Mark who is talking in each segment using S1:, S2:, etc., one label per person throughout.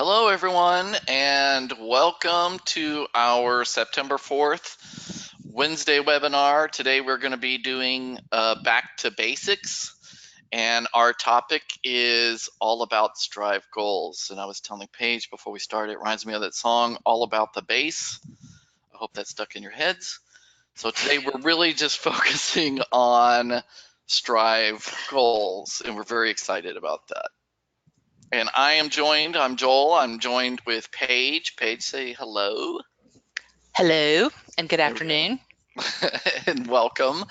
S1: Hello, everyone, and welcome to our September 4th Wednesday webinar. Today we're going to be doing Back to Basics, and our topic is all about Strive goals. And I was telling Paige before we started, it reminds me of that song, All About the Bass. I hope that's stuck in your heads. So today we're really just focusing on Strive goals, and we're very excited about that. And I'm Joel, I'm joined with Paige. Paige, say hello.
S2: Hello and good
S1: There we
S2: afternoon.
S1: go. And welcome.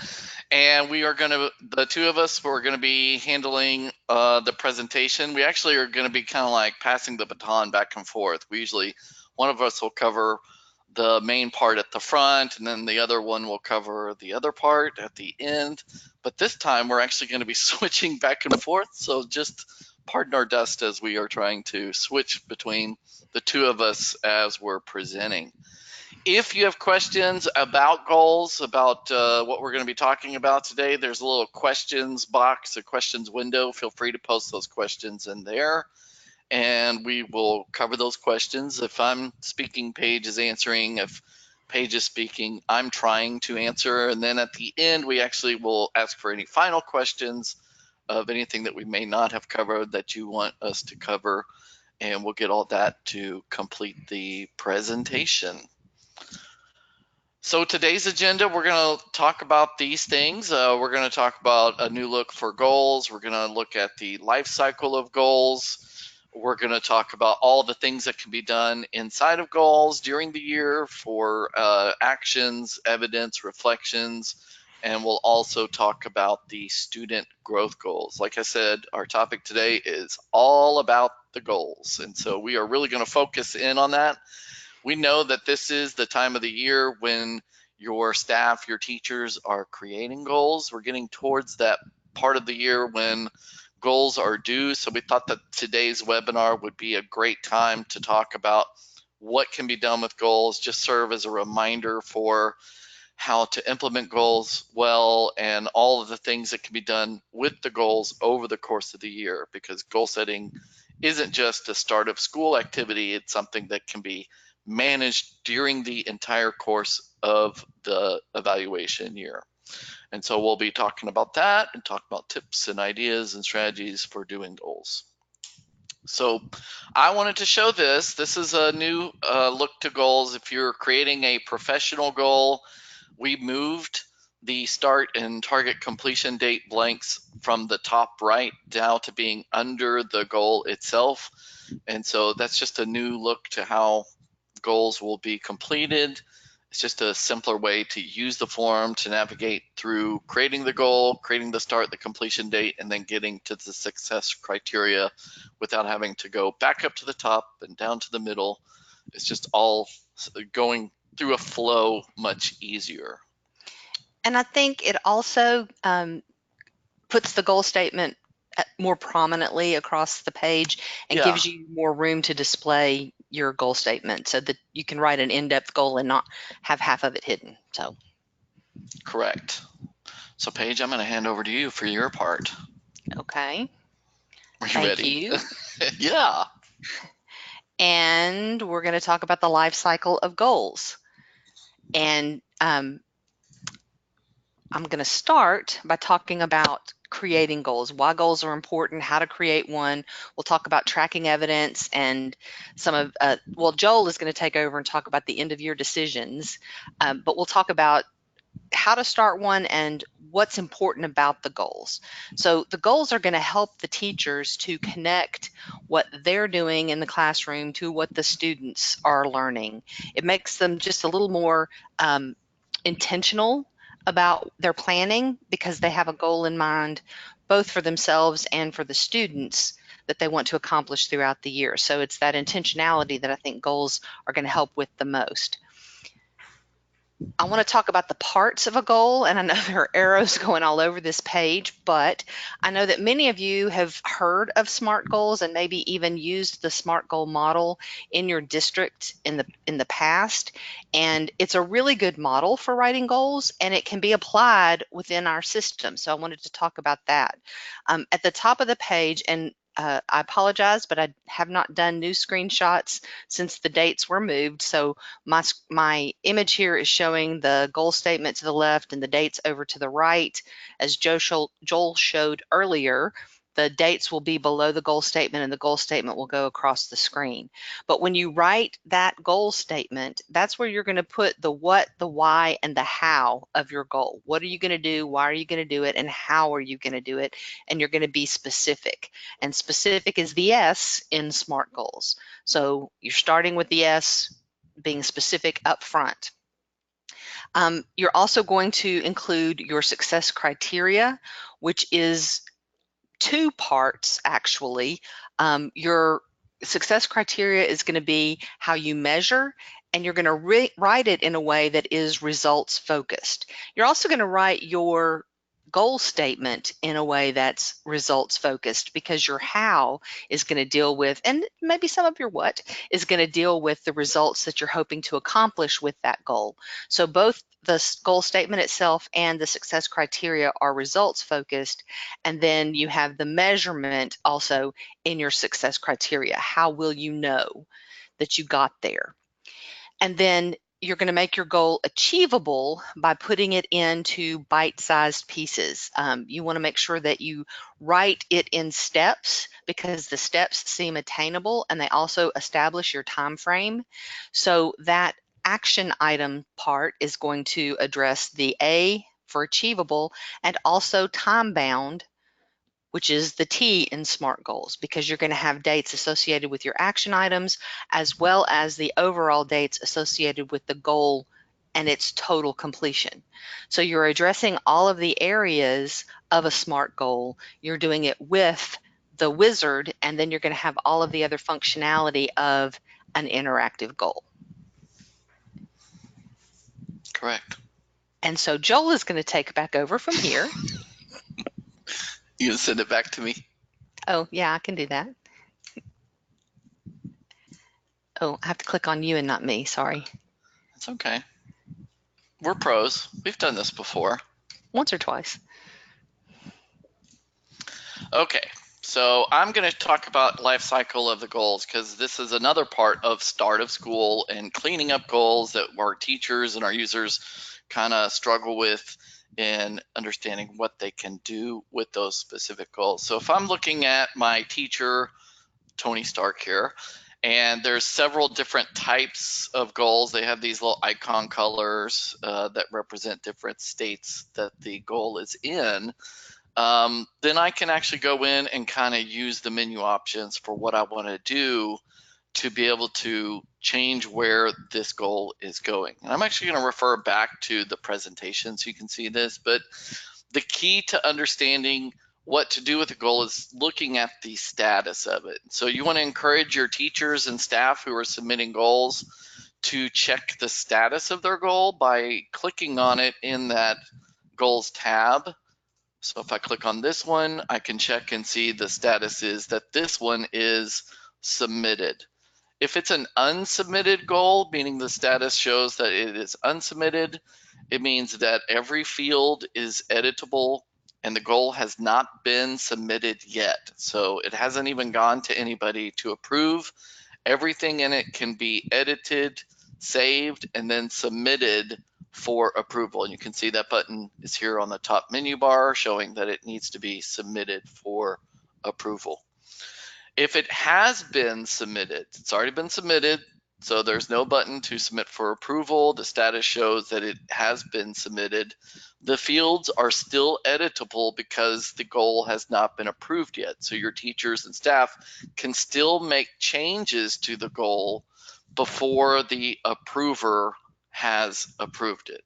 S1: And the two of us, we're going to be handling the presentation. We actually are going to be kind of like passing the baton back and forth. One of us will cover the main part at the front, and then the other one will cover the other part at the end. But this time we're actually going to be switching back and forth. So just pardon our dust as we are trying to switch between the two of us as we're presenting. If you have questions about goals, about what we're going to be talking about today, there's a little questions box, a questions window. Feel free to post those questions in there, and we will cover those questions. If I'm speaking, Paige is answering. If Paige is speaking, I'm trying to answer. And then at the end, we actually will ask for any final questions of anything that we may not have covered that you want us to cover, and we'll get all that to complete the presentation. So today's agenda, we're going to talk about these things. We're going to talk about a new look for goals. We're going to look at the life cycle of goals. We're going to talk about all the things that can be done inside of goals during the year for actions, evidence, reflections, and we'll also talk about the student growth goals. Like I said, our topic today is all about the goals, and so we are really going to focus in on that. We know that this is the time of the year when your staff, your teachers are creating goals. We're getting towards that part of the year when goals are due. So we thought that today's webinar would be a great time to talk about what can be done with goals, just serve as a reminder for how to implement goals well and all of the things that can be done with the goals over the course of the year, because goal setting isn't just a start of school activity, it's something that can be managed during the entire course of the evaluation year. And so we'll be talking about that and talk about tips and ideas and strategies for doing goals. So I wanted to show this. This is a new look to goals. If you're creating a professional goal, we moved the start and target completion date blanks from the top right down to being under the goal itself. And so that's just a new look to how goals will be completed. It's just a simpler way to use the form to navigate through creating the goal, creating the start, the completion date, and then getting to the success criteria without having to go back up to the top and down to the middle. It's just all going through a flow much easier.
S2: And I think it also puts the goal statement more prominently across the page and gives you more room to display your goal statement so that you can write an in-depth goal and not have half of it hidden. So
S1: correct. So Paige, I'm going to hand over to you for your part.
S2: Okay.
S1: Are you
S2: Thank
S1: ready?
S2: you.
S1: Yeah.
S2: And we're going to talk about the life cycle of goals. And I'm going to start by talking about creating goals, why goals are important, how to create one. We'll talk about tracking evidence and some of, well, Joel is going to take over and talk about the end of year decisions, but we'll talk about how to start one and what's important about the goals. So the goals are going to help the teachers to connect what they're doing in the classroom to what the students are learning. It makes them just a little more intentional about their planning because they have a goal in mind, both for themselves and for the students that they want to accomplish throughout the year. So it's that intentionality that I think goals are going to help with the most. I want to talk about the parts of a goal, and I know there are arrows going all over this page, but I know that many of you have heard of SMART goals and maybe even used the SMART goal model in your district in the past, and it's a really good model for writing goals, and it can be applied within our system. So I wanted to talk about that. At the top of the page, and I apologize, but I have not done new screenshots since the dates were moved. So my image here is showing the goal statement to the left and the dates over to the right. As Joel showed earlier, the dates will be below the goal statement and the goal statement will go across the screen. But when you write that goal statement, that's where you're going to put the what, the why, and the how of your goal. What are you going to do? Why are you going to do it? And how are you going to do it? And you're going to be specific. And specific is the S in SMART goals. So you're starting with the S, being specific up front. You're also going to include your success criteria, which is two parts actually. Your success criteria is going to be how you measure, and you're going to write it in a way that is results focused. You're also going to write your goal statement in a way that's results focused, because your how is going to deal with, and maybe some of your what is going to deal with the results that you're hoping to accomplish with that goal. So both the goal statement itself and the success criteria are results focused, and then you have the measurement also in your success criteria. How will you know that you got there? And then you're going to make your goal achievable by putting it into bite-sized pieces. You want to make sure that you write it in steps, because the steps seem attainable and they also establish your time frame. So that action item part is going to address the A for achievable and also time bound, which is the T in SMART goals, because you're going to have dates associated with your action items as well as the overall dates associated with the goal and its total completion. So you're addressing all of the areas of a SMART goal. You're doing it with the wizard, and then you're going to have all of the other functionality of an interactive goal.
S1: Correct.
S2: And so Joel is going to take back over from here.
S1: You gonna send it back to me?
S2: Oh, yeah, I can do that. Oh, I have to click on you and not me. Sorry.
S1: It's okay. We're pros. We've done this before.
S2: Once or twice.
S1: Okay, so I'm going to talk about life cycle of the goals, because this is another part of start of school and cleaning up goals that our teachers and our users kind of struggle with in understanding what they can do with those specific goals. So if I'm looking at my teacher, Tony Stark here, and there's several different types of goals. They have these little icon colors that represent different states that the goal is in. Then I can actually go in and kind of use the menu options for what I want to do to be able to change where this goal is going. And I'm actually going to refer back to the presentation so you can see this, but the key to understanding what to do with a goal is looking at the status of it. So you want to encourage your teachers and staff who are submitting goals to check the status of their goal by clicking on it in that goals tab. So if I click on this one, I can check and see the status is that this one is submitted. If it's an unsubmitted goal, meaning the status shows that it is unsubmitted, it means that every field is editable and the goal has not been submitted yet. So it hasn't even gone to anybody to approve. Everything in it can be edited, saved, and then submitted for approval. And you can see that button is here on the top menu bar showing that it needs to be submitted for approval. If it has been submitted, it's already been submitted, so there's no button to submit for approval. The status shows that it has been submitted. The fields are still editable because the goal has not been approved yet. So your teachers and staff can still make changes to the goal before the approver has approved it.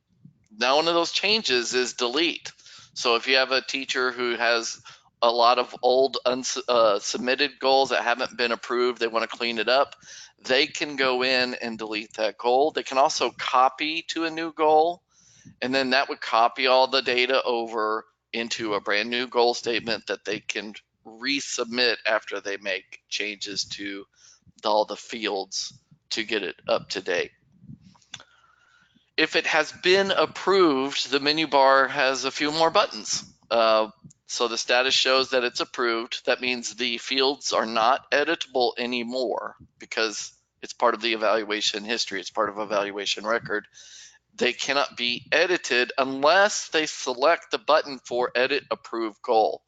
S1: Now, one of those changes is delete. So if you have a teacher who has a lot of old submitted goals that haven't been approved, they want to clean it up, they can go in and delete that goal. They can also copy to a new goal, and then that would copy all the data over into a brand new goal statement that they can resubmit after they make changes to all the fields to get it up to date. If it has been approved, the menu bar has a few more buttons. So the status shows that it's approved. That means the fields are not editable anymore because it's part of the evaluation history. It's part of evaluation record. They cannot be edited unless they select the button for edit approved goal.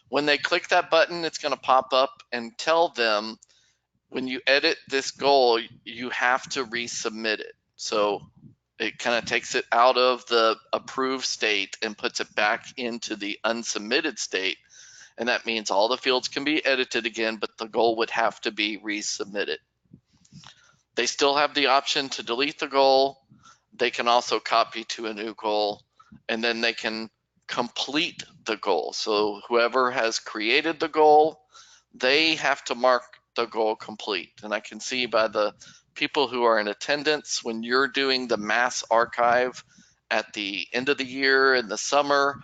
S1: When they click that button, it's going to pop up and tell them when you edit this goal, you have to resubmit it. So it kind of takes it out of the approved state and puts it back into the unsubmitted state. And that means all the fields can be edited again, but the goal would have to be resubmitted. They still have the option to delete the goal. They can also copy to a new goal, and then they can complete the goal. So whoever has created the goal, they have to mark the goal complete. And I can see by the people who are in attendance, when you're doing the mass archive at the end of the year in the summer,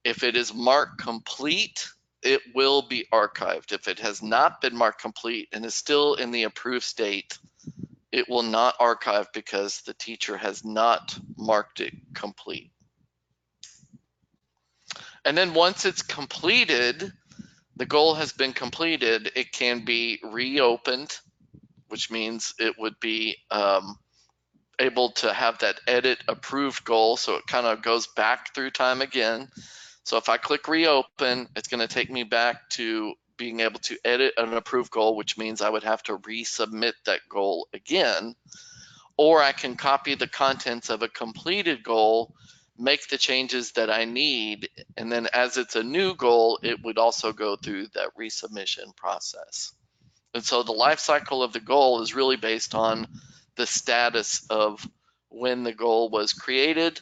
S1: if it is marked complete, it will be archived. If it has not been marked complete and is still in the approved state, it will not archive because the teacher has not marked it complete. And then once it's completed, the goal has been completed, it can be reopened, which means it would be able to have that edit approved goal. So it kind of goes back through time again. So if I click reopen, it's going to take me back to being able to edit an approved goal, which means I would have to resubmit that goal again. Or I can copy the contents of a completed goal, make the changes that I need, and then as it's a new goal, it would also go through that resubmission process. And so the life cycle of the goal is really based on the status of when the goal was created,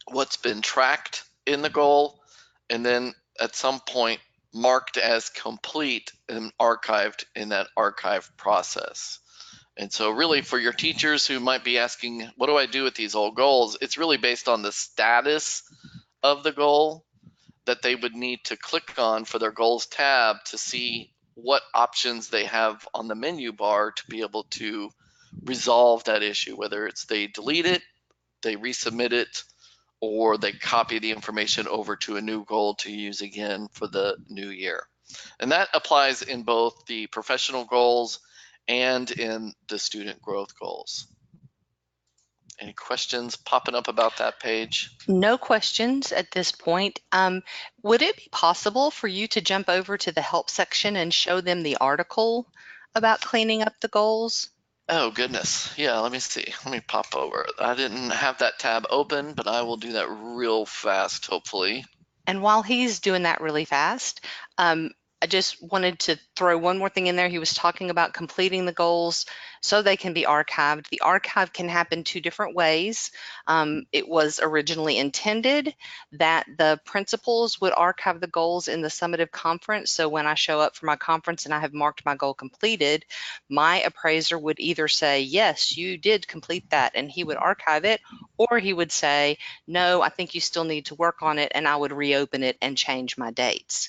S1: what's been tracked in the goal, and then at some point marked as complete and archived in that archive process. And so really for your teachers who might be asking, what do I do with these old goals? It's really based on the status of the goal that they would need to click on for their goals tab to see what options they have on the menu bar to be able to resolve that issue, whether it's they delete it, they resubmit it, or they copy the information over to a new goal to use again for the new year. And that applies in both the professional goals and in the student growth goals. Any questions popping up about that page?
S2: No questions at this point. Would it be possible for you to jump over to the help section and show them the article about cleaning up the goals?
S1: Oh, goodness. Yeah, let me see. Let me pop over. I didn't have that tab open, but I will do that real fast, hopefully.
S2: And while he's doing that really fast, I just wanted to throw one more thing in there. He was talking about completing the goals so they can be archived. The archive can happen two different ways. It was originally intended that the principals would archive the goals in the summative conference. So when I show up for my conference and I have marked my goal completed, my appraiser would either say, yes, you did complete that, and he would archive it, or he would say, no, I think you still need to work on it, and I would reopen it and change my dates.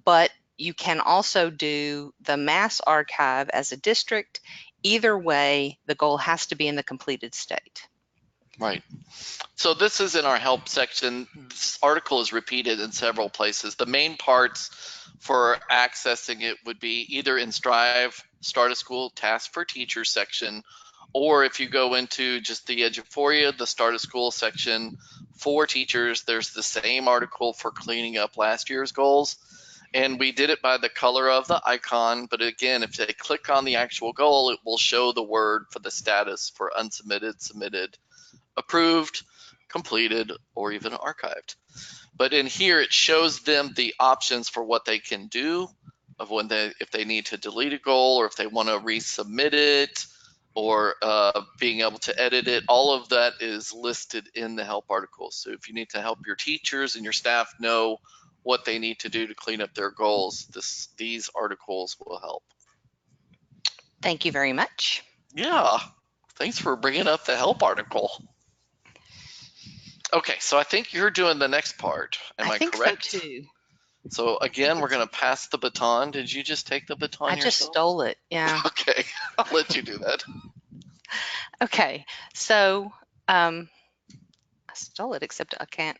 S2: But you can also do the mass archive as a district. Either way, the goal has to be in the completed state.
S1: Right. So this is in our help section. This article is repeated in several places. The main parts for accessing it would be either in Strive, Start a School Task for Teachers section, or if you go into just the Eduphoria, the Start a School section for teachers, there's the same article for cleaning up last year's goals. And we did it by the color of the icon, but again, if they click on the actual goal, it will show the word for the status for unsubmitted, submitted, approved, completed, or even archived. But in here, it shows them the options for what they can do of when if they need to delete a goal or if they want to resubmit it or being able to edit it. All of that is listed in the help article. So if you need to help your teachers and your staff know what they need to do to clean up their goals, these articles will help.
S2: Thank you very much.
S1: Yeah, thanks for bringing up the help article. Okay, so I think you're doing the next part. Am I
S2: think
S1: correct?
S2: so too.
S1: So again, we're going to pass the baton. Did you just take the baton
S2: I
S1: yourself?
S2: just stole it. Yeah.
S1: Okay, I'll let you do that.
S2: Okay, so I stole it, except I can't.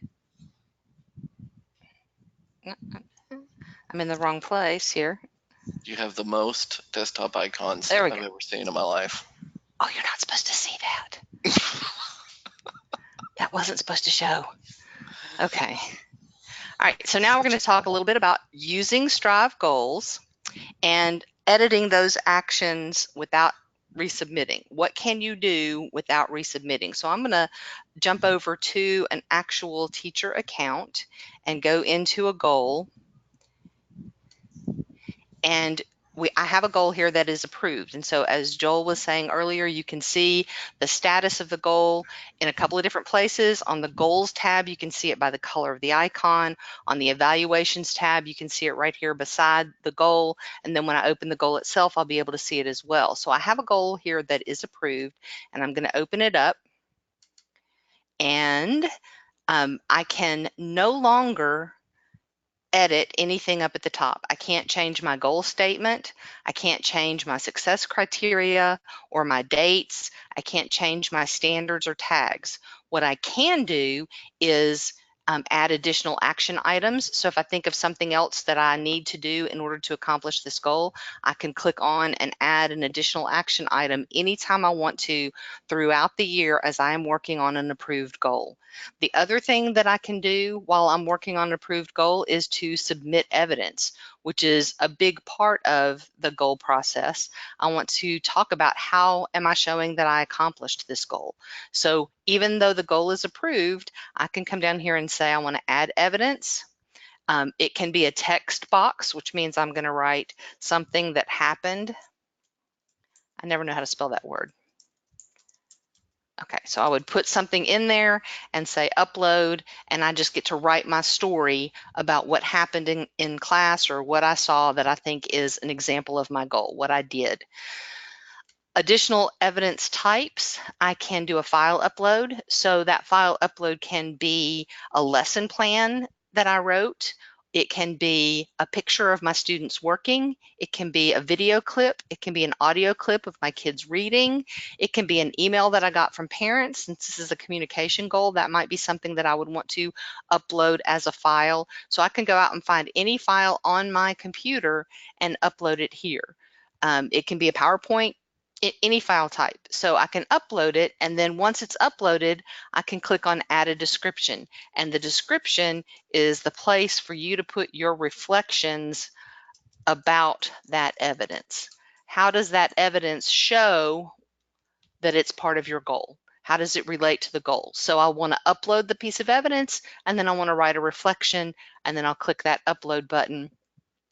S2: I'm in the wrong place here.
S1: You have the most desktop icons
S2: There we
S1: I've
S2: go.
S1: ever seen in my life.
S2: Oh, you're not supposed to see that. That wasn't supposed to show. Okay. All right, so now we're going to talk a little bit about using Strive goals and editing those actions without resubmitting. What can you do without resubmitting? So I'm going to jump over to an actual teacher account and go into a goal. And I have a goal here that is approved. And so as Joel was saying earlier, you can see the status of the goal in a couple of different places. On the goals tab, you can see it by the color of the icon. On the evaluations tab, you can see it right here beside the goal. And then when I open the goal itself, I'll be able to see it as well. So I have a goal here that is approved, and I'm going to open it up. And I can no longer edit anything up at the top. I can't change my goal statement. I can't change my success criteria or my dates. I can't change my standards or tags. What I can do is add additional action items. So if I think of something else that I need to do in order to accomplish this goal, I can click on and add an additional action item anytime I want to throughout the year as I am working on an approved goal. The other thing that I can do while I'm working on an approved goal is to submit evidence, which is a big part of the goal process. I want to talk about how am I showing that I accomplished this goal. So even though the goal is approved, I can come down here and say I want to add evidence. It can be a text box, which means I'm going to write something that happened. I never know how to spell that word. Okay, so I would put something in there and say upload, and I just get to write my story about what happened in class or what I saw that I think is an example of my goal, what I did. Additional evidence types, I can do a file upload. So that file upload can be a lesson plan that I wrote. It can be a picture of my students working. It can be a video clip. It can be an audio clip of my kids reading. It can be an email that I got from parents. Since this is a communication goal, that might be something that I would want to upload as a file. So I can go out and find any file on my computer and upload it here. It can be a PowerPoint, any file type. So I can upload it, and then once it's uploaded, I can click on add a description. And the description is the place for you to put your reflections about that evidence. How does that evidence show that it's part of your goal? How does it relate to the goal? So I want to upload the piece of evidence, and then I want to write a reflection, and then I'll click that upload button,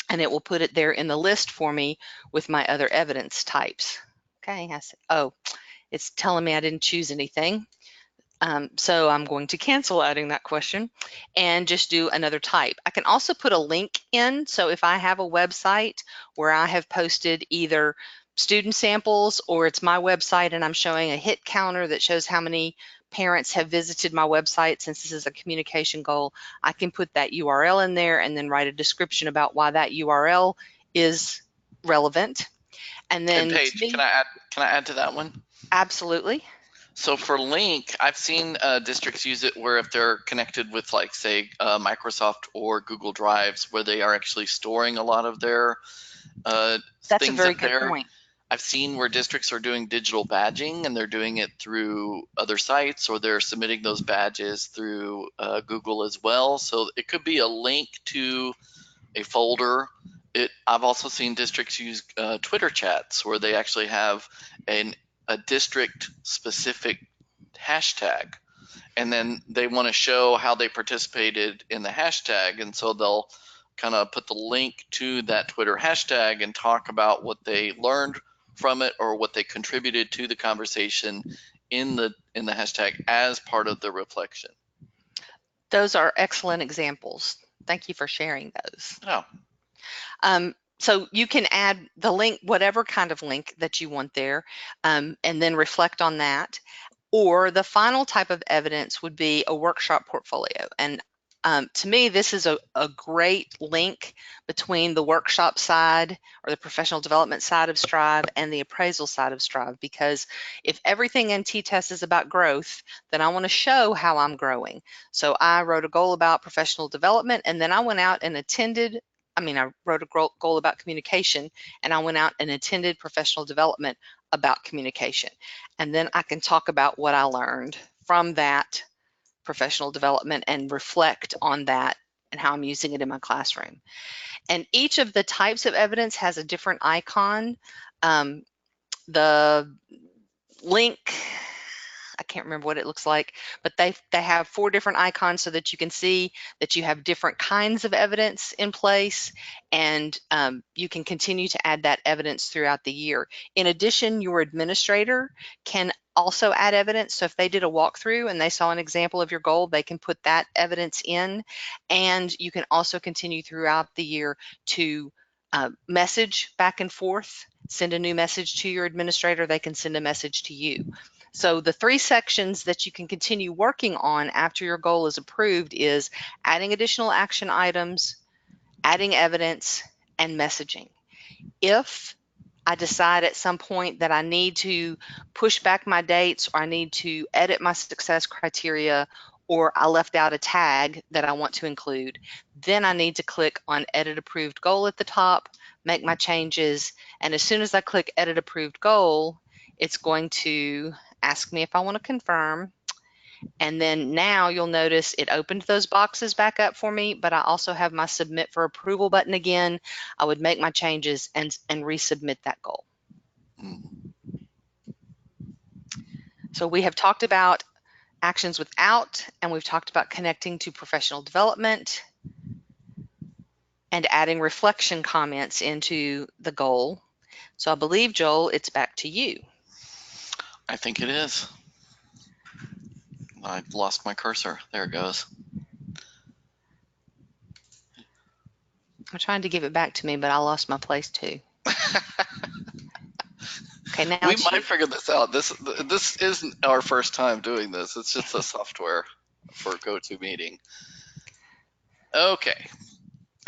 S2: and it will put it there in the list for me with my other evidence types. Okay, I said, oh, it's telling me I didn't choose anything. So I'm going to cancel adding that question and just do another type. I can also put a link in. So if I have a website where I have posted either student samples or it's my website and I'm showing a hit counter that shows how many parents have visited my website, since this is a communication goal, I can put that URL in there and then write a description about why that URL is relevant. And then
S1: Paige, can I add to that one?
S2: Absolutely.
S1: So for link, I've seen districts use it where if they're connected with, like, say, Microsoft or Google Drives, where they are actually storing a lot of their
S2: That's a
S1: things
S2: very
S1: up
S2: good
S1: there.
S2: point.
S1: I've seen where districts are doing digital badging, and they're doing it through other sites, or they're submitting those badges through Google as well. So it could be a link to a folder. I've also seen districts use Twitter chats where they actually have a district specific hashtag, and then they want to show how they participated in the hashtag, and so they'll kind of put the link to that Twitter hashtag and talk about what they learned from it or what they contributed to the conversation in the hashtag as part of the reflection.
S2: Those are excellent examples. Thank you for sharing those.
S1: Oh.
S2: So you can add the link, whatever kind of link that you want there, and then reflect on that. Or the final type of evidence would be a workshop portfolio. And To me, this is a great link between the workshop side or the professional development side of Strive and the appraisal side of Strive, because if everything in T-Test is about growth, then I want to show how I'm growing. So I wrote a goal about professional development, and then I went out and I wrote a goal about communication, and I went out and attended professional development about communication. And then I can talk about what I learned from that professional development and reflect on that and how I'm using it in my classroom. And each of the types of evidence has a different icon. The link, I can't remember what it looks like, but they have 4 different icons so that you can see that you have different kinds of evidence in place, and you can continue to add that evidence throughout the year. In addition, your administrator can also add evidence. So if they did a walkthrough and they saw an example of your goal, they can put that evidence in, and you can also continue throughout the year to message back and forth, send a new message to your administrator, they can send a message to you. So the 3 sections that you can continue working on after your goal is approved is adding additional action items, adding evidence, and messaging. If I decide at some point that I need to push back my dates, or I need to edit my success criteria, or I left out a tag that I want to include, then I need to click on Edit Approved Goal at the top, make my changes, and as soon as I click Edit Approved Goal, it's going to ask me if I want to confirm. And then now you'll notice it opened those boxes back up for me, but I also have my Submit for Approval button again. I would make my changes and resubmit that goal. So we have talked about actions without, and we've talked about connecting to professional development and adding reflection comments into the goal. So I believe, Joel, it's back to you.
S1: I think it is. I lost my cursor. There it goes.
S2: I'm trying to give it back to me, but I lost my place too. Okay, now
S1: we might figure this out. This isn't our first time doing this. It's just a software for GoToMeeting. Okay.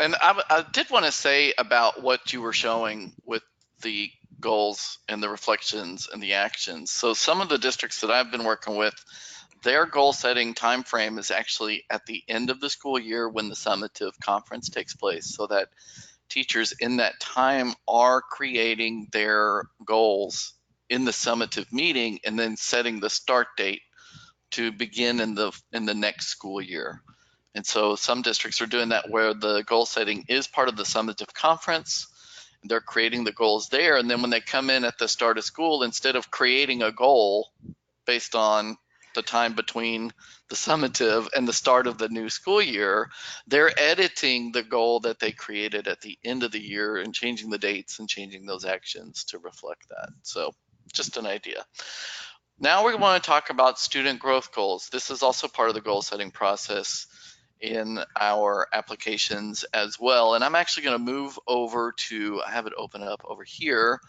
S1: And I did want to say about what you were showing with the goals and the reflections and the actions. So some of the districts that I've been working with, their goal setting time frame is actually at the end of the school year when the summative conference takes place, so that teachers in that time are creating their goals in the summative meeting and then setting the start date to begin in the next school year. And so some districts are doing that where the goal setting is part of the summative conference. They're creating the goals there, and then when they come in at the start of school, instead of creating a goal based on the time between the summative and the start of the new school year, they're editing the goal that they created at the end of the year and changing the dates and changing those actions to reflect that. So just an idea. Now we want to talk about student growth goals. This is also part of the goal setting process in our applications as well. And I'm actually going to move over to, I have it open up over here.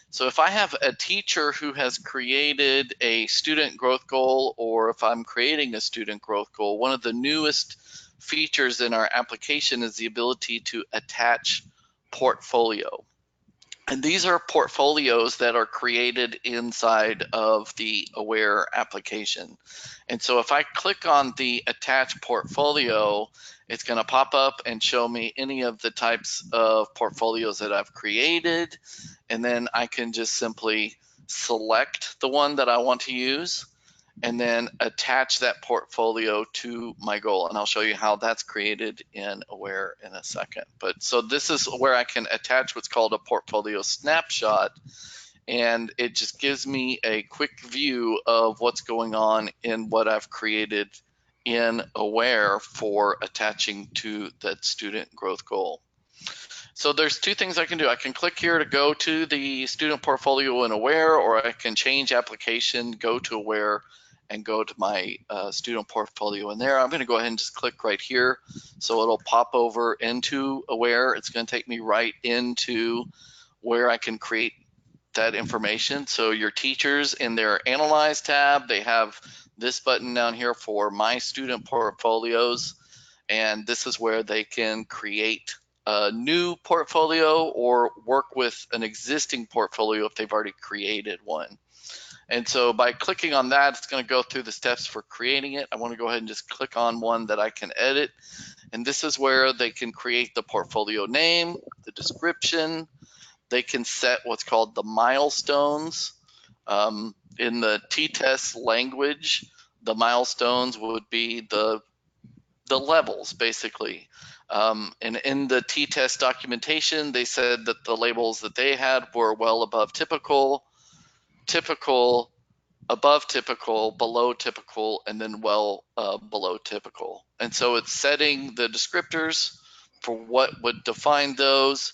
S1: So if I have a teacher who has created a student growth goal, or if I'm creating a student growth goal, one of the newest features in our application is the ability to attach portfolio. And these are portfolios that are created inside of the Aware application. And so if I click on the attach portfolio, it's going to pop up and show me any of the types of portfolios that I've created. And then I can just simply select the one that I want to use and then attach that portfolio to my goal. And I'll show you how that's created in Aware in a second. But so this is where I can attach what's called a portfolio snapshot. And it just gives me a quick view of what's going on in what I've created in Aware for attaching to that student growth goal. So there's 2 things I can do. I can click here to go to the student portfolio in Aware, or I can change application, go to Aware, and go to my student portfolio in there. I'm going to go ahead and just click right here. So it'll pop over into Aware. It's going to take me right into where I can create that information. So your teachers in their Analyze tab, they have this button down here for My Student Portfolios. And this is where they can create a new portfolio or work with an existing portfolio if they've already created one. And so by clicking on that, it's going to go through the steps for creating it. I want to go ahead and just click on one that I can edit. And this is where they can create the portfolio name, the description. They can set what's called the milestones. In the T-test language, the milestones would be the levels, basically. And in the T-test documentation, they said that the labels that they had were well above typical, typical, above typical, below typical, and then well below typical. And so it's setting the descriptors for what would define those,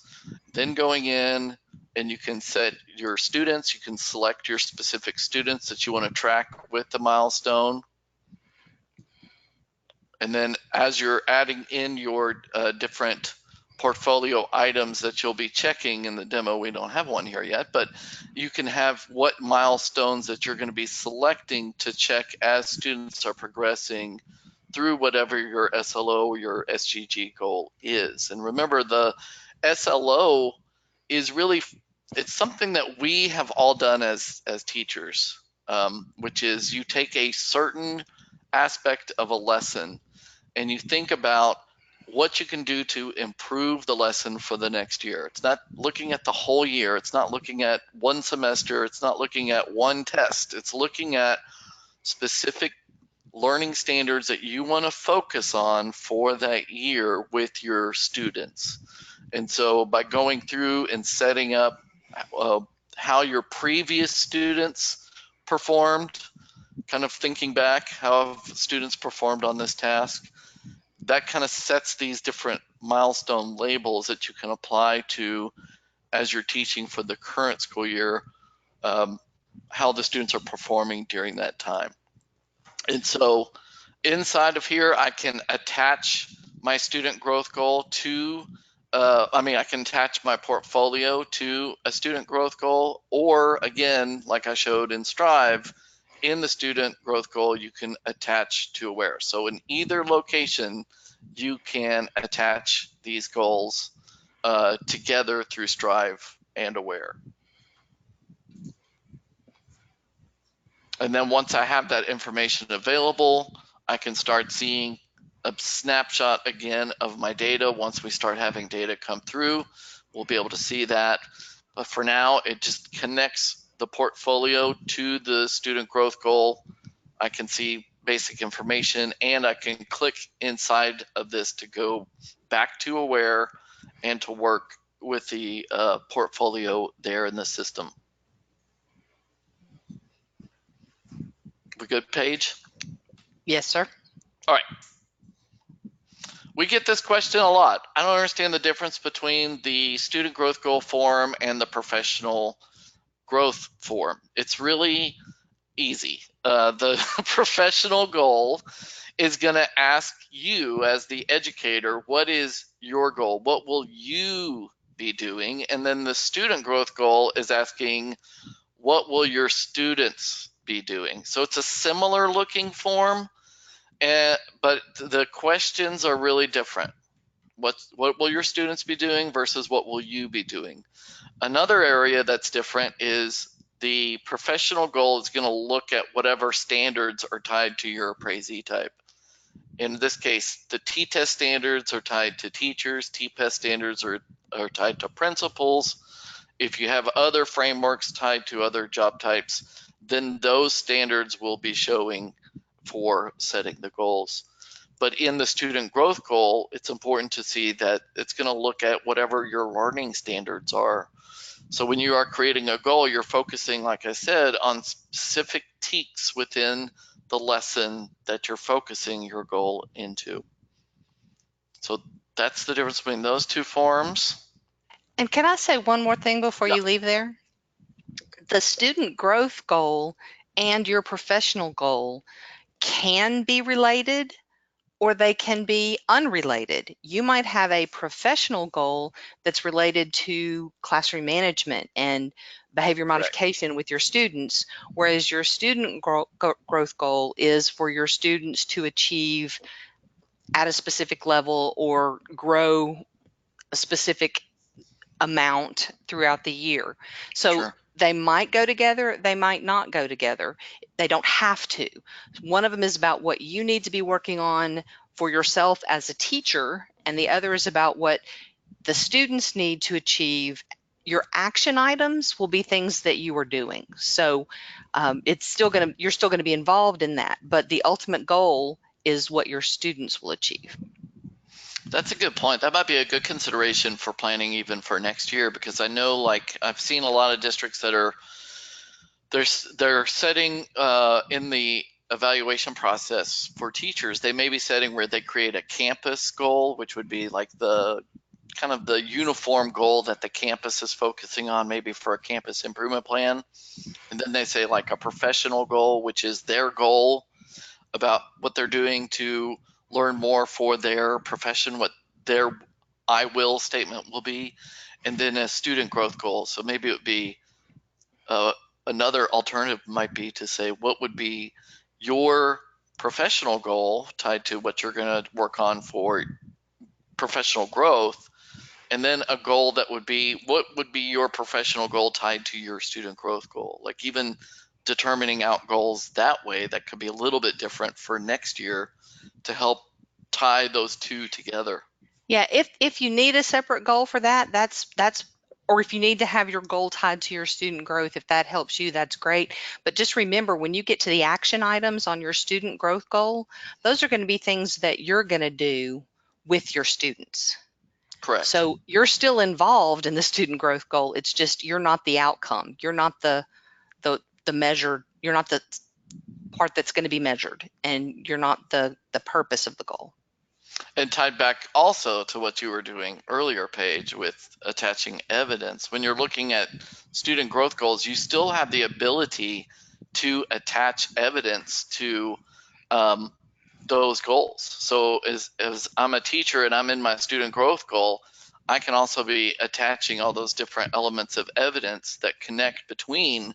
S1: then going in and you can set your students, you can select your specific students that you want to track with the milestone. And then as you're adding in your different portfolio items that you'll be checking in the demo, we don't have one here yet, but you can have what milestones that you're going to be selecting to check as students are progressing through whatever your SLO or your SGG goal is. And remember, the SLO is really, it's something that we have all done as teachers, which is you take a certain aspect of a lesson and you think about what you can do to improve the lesson for the next year. It's not looking at the whole year. It's not looking at one semester. It's not looking at one test. It's looking at specific learning standards that you want to focus on for that year with your students. And so by going through and setting up how your previous students performed, kind of thinking back, how have students performed on this task, that kind of sets these different milestone labels that you can apply to as you're teaching for the current school year, how the students are performing during that time. And so inside of here, I can attach my student growth goal to, I can attach my portfolio to a student growth goal, or again, like I showed in Strive, in the student growth goal, you can attach to Aware. So in either location, you can attach these goals together through Strive and Aware. And then once I have that information available, I can start seeing a snapshot again of my data. Once we start having data come through, we'll be able to see that. But for now, it just connects the portfolio to the student growth goal. I can see basic information, and I can click inside of this to go back to Aware and to work with the portfolio there in the system. We good, Paige?
S2: Yes, sir.
S1: All right. We get this question a lot. I don't understand the difference between the student growth goal form and the professional growth form. It's really easy. The professional goal is going to ask you as the educator, what is your goal? What will you be doing? And then the student growth goal is asking, what will your students be doing? So it's a similar looking form, but the questions are really different. What will your students be doing versus what will you be doing? Another area that's different is the professional goal is going to look at whatever standards are tied to your appraisee type. In this case, the T-test standards are tied to teachers, T-test standards are tied to principals. If you have other frameworks tied to other job types, then those standards will be showing for setting the goals. But in the student growth goal, it's important to see that it's going to look at whatever your learning standards are. So when you are creating a goal, you're focusing, like I said, on specific teaks within the lesson that you're focusing your goal into. So that's the difference between those two forms.
S2: And can I say one more thing before you leave there? The student growth goal and your professional goal can be related, or they can be unrelated. You might have a professional goal that's related to classroom management and behavior modification with your students, whereas your student growth goal is for your students to achieve at a specific level or grow a specific amount throughout the year. So
S1: Sure.
S2: they might go together, they might not go together. They don't have to. One of them is about what you need to be working on for yourself as a teacher, and the other is about what the students need to achieve. Your action items will be things that you are doing. So you're still going to be involved in that, but the ultimate goal is what your students will achieve.
S1: That's a good point. That might be a good consideration for planning even for next year, because I know, like, I've seen a lot of districts that are they're setting in the evaluation process for teachers, they may be setting where they create a campus goal, which would be like the kind of the uniform goal that the campus is focusing on, maybe for a campus improvement plan. And then they say like a professional goal, which is their goal about what they're doing to learn more for their profession, what their I will statement will be, and then a student growth goal. So maybe it would be uh, another alternative might be to say what would be your professional goal tied to what you're going to work on for professional growth, and then a goal that would be what would be your professional goal tied to your student growth goal. Like even determining out goals that way, that could be a little bit different for next year to help tie those two together.
S2: Yeah, if you need a separate goal for that, that's or if you need to have your goal tied to your student growth, if that helps you, that's great. But just remember, when you get to the action items on your student growth goal, those are going to be things that you're going to do with your students.
S1: Correct.
S2: So you're still involved in the student growth goal. It's just you're not the outcome. You're not the measured. You're not the part that's going to be measured, and you're not the purpose of the goal.
S1: And tied back also to what you were doing earlier, Paige, with attaching evidence. When you're looking at student growth goals, you still have the ability to attach evidence to um, those goals. So as I'm a teacher and I'm in my student growth goal, I can also be attaching all those different elements of evidence that connect between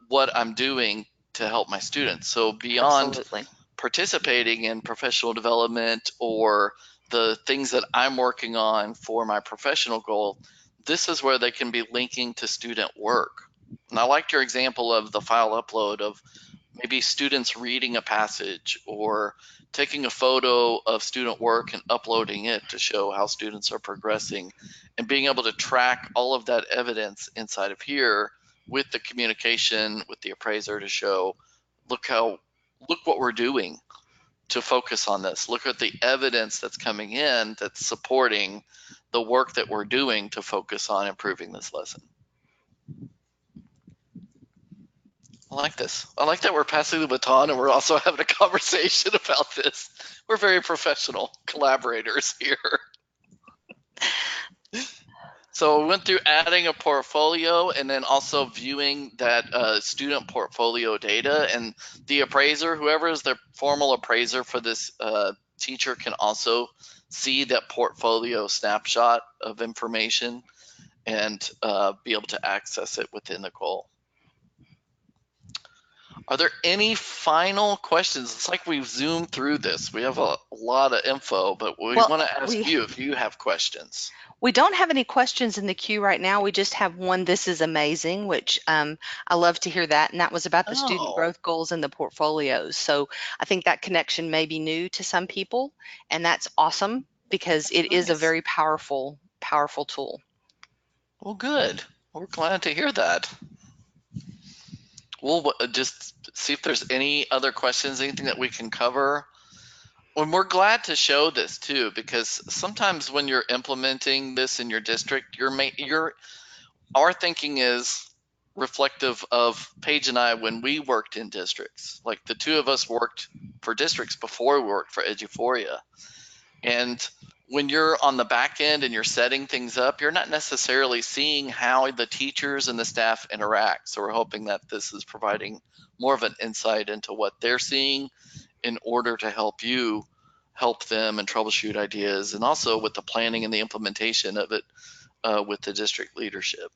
S1: what I'm doing to help my students. So beyond
S2: Absolutely.
S1: participating in professional development or the things that I'm working on for my professional goal, this is where they can be linking to student work. And I liked your example of the file upload of maybe students reading a passage or taking a photo of student work and uploading it to show how students are progressing, and being able to track all of that evidence inside of here with the communication with the appraiser to show, look what we're doing to focus on this. Look at the evidence that's coming in that's supporting the work that we're doing to focus on improving this lesson. I like this. I like that we're passing the baton and we're also having a conversation about this. We're very professional collaborators here. So we went through adding a portfolio and then also viewing that student portfolio data, and the appraiser, whoever is the formal appraiser for this teacher, can also see that portfolio snapshot of information and be able to access it within the goal. Are there any final questions? It's like we've zoomed through this. We have a lot of info, but we
S2: Well,
S1: want to ask
S2: we
S1: you if you have questions.
S2: we don't have any questions in the queue right now. We just have one. This is amazing, which I love to hear that, and that was about the student
S1: Oh,
S2: growth goals and the portfolios. So I think that connection may be new to some people, and that's awesome because
S1: that's
S2: it is a
S1: nice.
S2: very powerful tool.
S1: Well, good. We're glad to hear that. We'll just see if there's any other questions, anything that we can cover. And we're glad to show this too, because sometimes when you're implementing this in your district, our thinking is reflective of Paige and I when we worked in districts. Like the two of us worked for districts before we worked for Eduphoria. And when you're on the back end and you're setting things up, you're not necessarily seeing how the teachers and the staff interact. So we're hoping that this is providing more of an insight into what they're seeing in order to help you help them and troubleshoot ideas, and also with the planning and the implementation of it with the district leadership.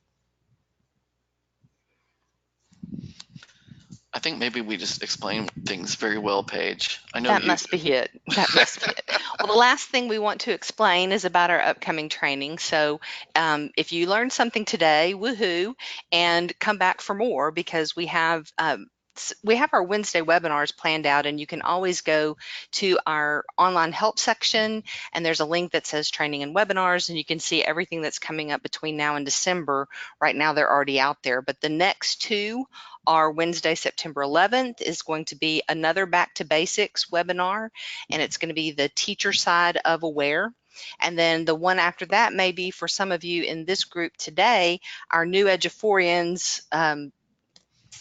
S1: I think maybe we just explain things very well, Paige. I know
S2: That
S1: you
S2: must be it. That must be it. Well, the last thing we want to explain is about our upcoming training. So, if you learned something today, woohoo, and come back for more because we have our Wednesday webinars planned out, and you can always go to our online help section, and there's a link that says training and webinars, and you can see everything that's coming up between now and December. Right now, they're already out there, but the next two are Wednesday, September 11th is going to be another Back to Basics webinar, and it's going to be the teacher side of Aware. And then the one after that may be for some of you in this group today, our new Eduphorians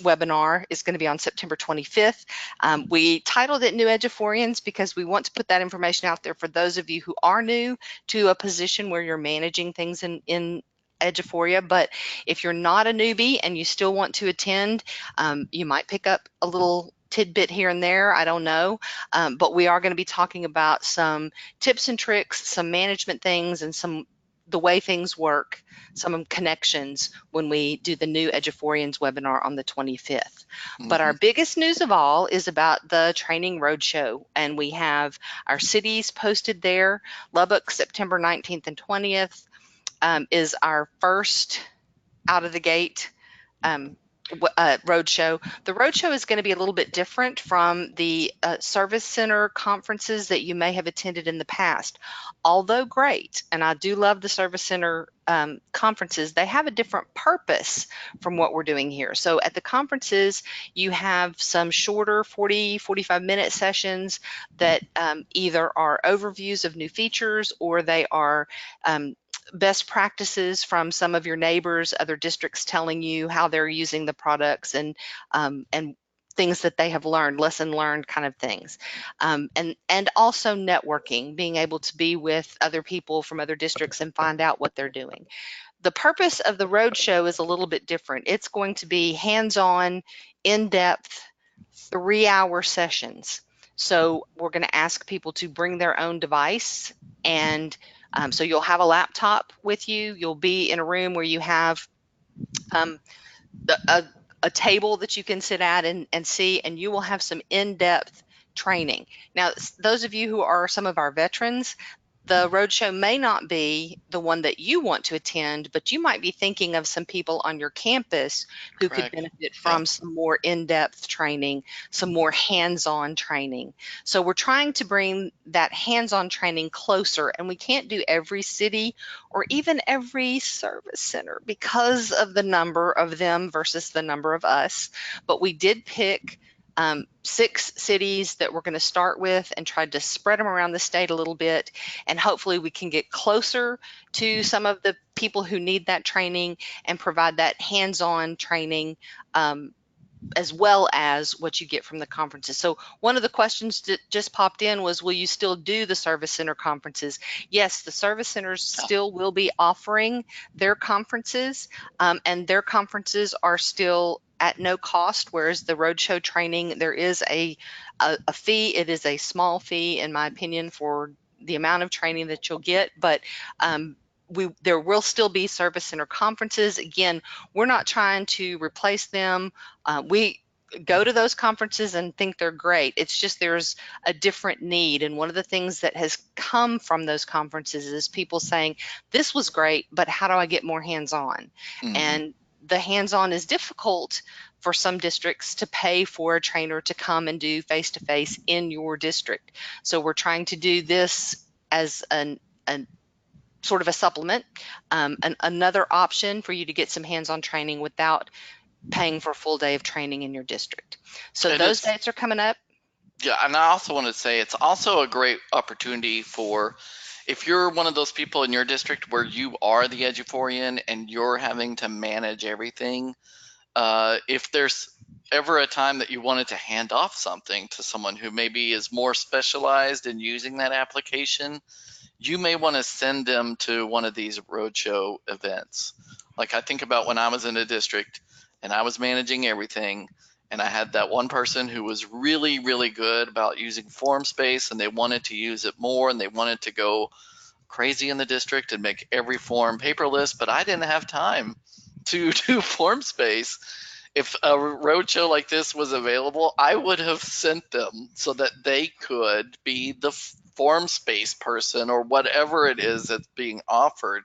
S2: webinar is going to be on September 25th. We titled it New Eduphorians because we want to put that information out there for those of you who are new to a position where you're managing things in Eduphoria. But if you're not a newbie and you still want to attend, you might pick up a little tidbit here and there, I don't know, but we are going to be talking about some tips and tricks, some management things, and the way things work, some connections when we do the new Eduphorians webinar on the 25th. But our
S1: Mhm.
S2: biggest news of all is about the training roadshow, and we have our cities posted there. Lubbock, September 19th and 20th is our first out of the gate um, roadshow. The roadshow is going to be a little bit different from the service center conferences that you may have attended in the past. Although great, and I do love the service center conferences, they have a different purpose from what we're doing here. So at the conferences, you have some shorter 45-minute sessions that either are overviews of new features or they are best practices from some of your neighbors, other districts telling you how they're using the products and things that they have learned, lesson learned kind of things. And also networking, being able to be with other people from other districts and find out what they're doing. The purpose of the roadshow is a little bit different. It's going to be hands-on, in-depth, 3-hour sessions. So we're going to ask people to bring their own device, and so you'll have a laptop with you. You'll be in a room where you have um, a, a table that you can sit at and see, and you will have some in-depth training. Now, those of you who are some of our veterans, the roadshow may not be the one that you want to attend, but you might be thinking of some people on your campus who could
S1: Correct.
S2: benefit
S1: Yep.
S2: from some more in-depth training, some more hands-on training. So we're trying to bring that hands-on training closer, and we can't do every city or even every service center because of the number of them versus the number of us. But we did pick 6 cities that we're going to start with and tried to spread them around the state a little bit, and hopefully we can get closer to some of the people who need that training and provide that hands-on training as well as what you get from the conferences. So one of the questions that just popped in was, will you still do the service center conferences? Yes, the service centers
S1: Yeah.
S2: still will be offering their conferences, and their conferences are still at no cost, whereas the roadshow training, there is a fee. It is a small fee, in my opinion, for the amount of training that you'll get, but there will still be service center conferences. Again, we're not trying to replace them. We go to those conferences and think they're great. It's just there's a different need. And one of the things that has come from those conferences is people saying, this was great, but how do I get more hands-on?
S1: Mhm.
S2: And the hands-on is difficult for some districts to pay for a trainer to come and do face-to-face in your district. So we're trying to do this as an sort of a supplement, another option for you to get some hands-on training without paying for a full day of training in your district. So
S1: And
S2: those
S1: it's
S2: dates are coming up.
S1: yeah, and I also want to say it's also a great opportunity for if you're one of those people in your district where you are the Eduphorian and you're having to manage everything. If there's ever a time that you wanted to hand off something to someone who maybe is more specialized in using that application, you may want to send them to one of these roadshow events. Like I think about when I was in a district and I was managing everything, and I had that one person who was really, really good about using form space, and they wanted to use it more, and they wanted to go crazy in the district and make every form paperless, but I didn't have time to do form space. if a roadshow like this was available, I would have sent them so that they could be the form space person or whatever it is that's being offered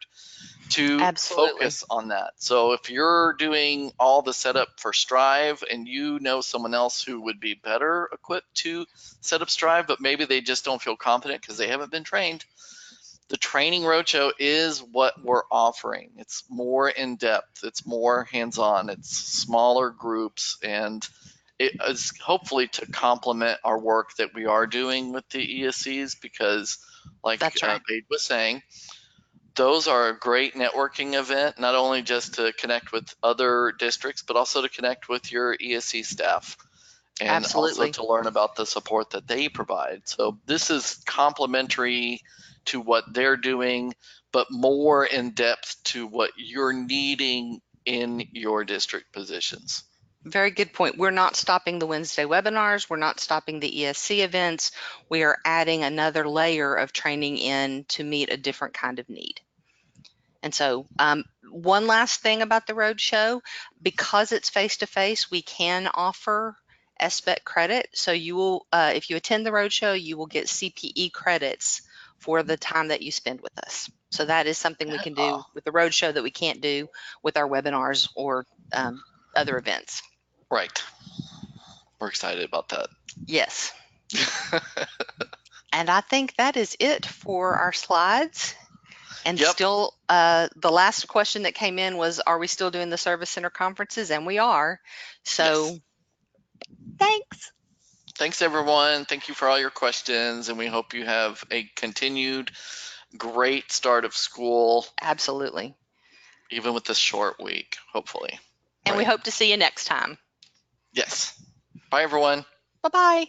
S1: to
S2: Absolutely.
S1: focus on that. So if you're doing all the setup for Strive and you know someone else who would be better equipped to set up Strive, but maybe they just don't feel confident because they haven't been trained, the training roadshow is what we're offering. It's more in depth, it's more hands on, it's smaller groups, and it is hopefully to complement our work that we are doing with the ESCs because, like
S2: That's right.
S1: Paige was saying, those are a great networking event, not only just to connect with other districts, but also to connect with your ESC staff and also
S2: Absolutely.
S1: to learn about the support that they provide. So this is complementary to what they're doing, but more in depth to what you're needing in your district positions.
S2: Very good point. We're not stopping the Wednesday webinars. We're not stopping the ESC events. We are adding another layer of training in to meet a different kind of need. And so, one last thing about the roadshow, because it's face-to-face, we can offer SBEC credit. So you will, if you attend the roadshow, you will get CPE credits for the time that you spend with us. So that is something we can do with the roadshow that we can't do with our webinars or other events.
S1: Right. We're excited about that.
S2: Yes. And I think that is it for our slides. And
S1: Yep.
S2: still, the last question that came in was, are we still doing the service center conferences? And we are.
S1: Yes.
S2: So thanks.
S1: Thanks, everyone. Thank you for all your questions, and we hope you have a continued great start of school,
S2: Absolutely.
S1: even with this short week, hopefully.
S2: And we
S1: Right?
S2: hope to see you next time.
S1: Yes. Bye, everyone.
S2: Bye-bye.